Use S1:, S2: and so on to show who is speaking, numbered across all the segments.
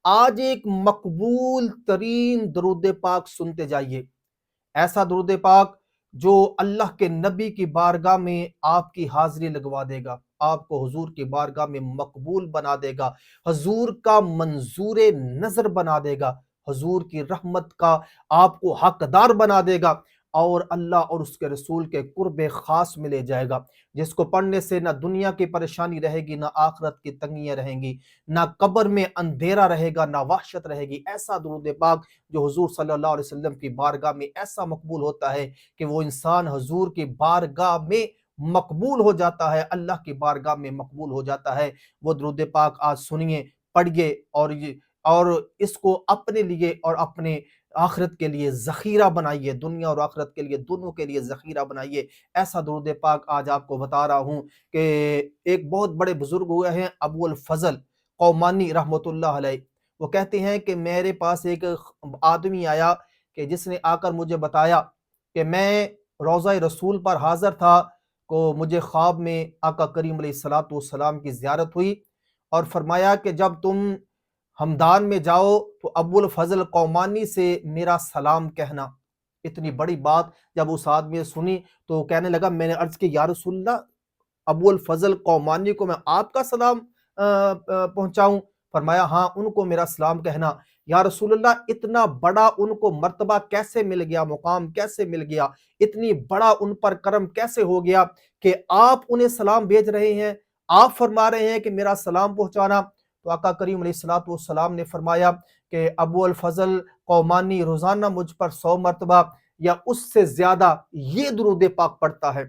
S1: آج ایک مقبول ترین درود پاک سنتے جائیے، ایسا درود پاک جو اللہ کے نبی کی بارگاہ میں آپ کی حاضری لگوا دے گا، آپ کو حضور کی بارگاہ میں مقبول بنا دے گا، حضور کا منظور نظر بنا دے گا، حضور کی رحمت کا آپ کو حقدار بنا دے گا، اور اللہ اور اس کے رسول کے قرب خاص میں لے جائے گا، جس کو پڑھنے سے نہ دنیا کی پریشانی رہے گی، نہ آخرت کی تنگیاں رہیں گی، نہ قبر میں اندھیرا رہے گا، نہ وحشت رہے گی۔ ایسا درود پاک جو حضور صلی اللہ علیہ وسلم کی بارگاہ میں ایسا مقبول ہوتا ہے کہ وہ انسان حضور کی بارگاہ میں مقبول ہو جاتا ہے، اللہ کی بارگاہ میں مقبول ہو جاتا ہے۔ وہ درود پاک آج سنیے، پڑھیے، اور اس کو اپنے لیے اور اپنے آخرت کے لیے ذخیرہ بنائیے، دنیا اور آخرت کے لیے دونوں کے لیے ذخیرہ بنائیے۔ ایسا درود پاک آج آپ کو بتا رہا ہوں کہ ایک بہت بڑے بزرگ ہوئے ہیں ابو الفضل قومانی رحمۃ اللہ علیہ۔ وہ کہتے ہیں کہ میرے پاس ایک آدمی آیا کہ جس نے آ کر مجھے بتایا کہ میں روضہ رسول پر حاضر تھا، کو مجھے خواب میں آقا کریم علیہ الصلوۃ والسلام کی زیارت ہوئی، اور فرمایا کہ جب تم ہمدان میں جاؤ تو ابو الفضل قومانی سے میرا سلام کہنا۔ اتنی بڑی بات جب اس آدمی نے سنی تو کہنے لگا، میں نے عرض کی یا رسول اللہ، ابو الفضل قومانی کو میں آپ کا سلام پہنچاؤں؟ فرمایا ہاں، ان کو میرا سلام کہنا۔ یا رسول اللہ، اتنا بڑا ان کو مرتبہ کیسے مل گیا، مقام کیسے مل گیا، اتنی بڑا ان پر کرم کیسے ہو گیا کہ آپ انہیں سلام بھیج رہے ہیں، آپ فرما رہے ہیں کہ میرا سلام پہنچانا؟ تو آقا کریم علیہ الصلوۃ والسلام نے فرمایا کہ ابو الفضل قومانی روزانہ مجھ پر 100 مرتبہ یا اس سے زیادہ یہ درود پاک پڑھتا ہے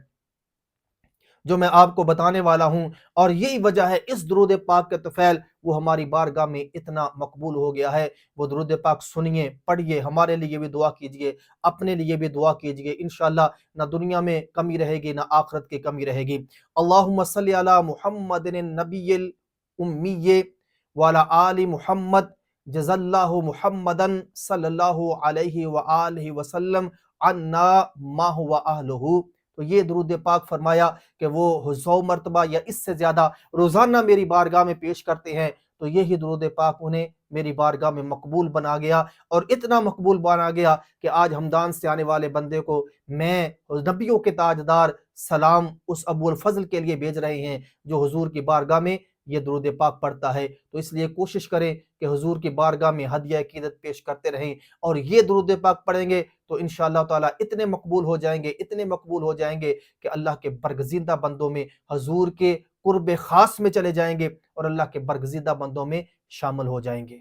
S1: جو میں آپ کو بتانے والا ہوں، اور یہی وجہ ہے اس درود پاک کے طفیل وہ ہماری بارگاہ میں اتنا مقبول ہو گیا ہے۔ وہ درود پاک سنیے، پڑھیے، ہمارے لیے بھی دعا کیجئے، اپنے لیے بھی دعا کیجئے، انشاءاللہ نہ دنیا میں کمی رہے گی، نہ آخرت کی کمی رہے گی۔ اللہم صلی علی محمد النبی الامی وعلی آل محمد، جزا اللہ محمدن صلی اللہ علیہ وآلہ وسلم عنا ما هو اہلہ۔ تو یہ درود پاک فرمایا کہ وہ 100 مرتبہ یا اس سے زیادہ روزانہ میری بارگاہ میں پیش کرتے ہیں، تو یہی درود پاک انہیں میری بارگاہ میں مقبول بنا گیا، اور اتنا مقبول بنا گیا کہ آج ہمدان سے آنے والے بندے کو میں نبیوں کے تاجدار سلام اس ابو الفضل کے لیے بھیج رہے ہیں جو حضور کی بارگاہ میں یہ درود پاک پڑھتا ہے۔ تو اس لیے کوشش کریں کہ حضور کی بارگاہ میں ہدیہ عقیدت پیش کرتے رہیں، اور یہ درود پاک پڑھیں گے تو انشاءاللہ تعالیٰ اتنے مقبول ہو جائیں گے، اتنے مقبول ہو جائیں گے کہ اللہ کے برگزیدہ بندوں میں، حضور کے قرب خاص میں چلے جائیں گے، اور اللہ کے برگزیدہ بندوں میں شامل ہو جائیں گے۔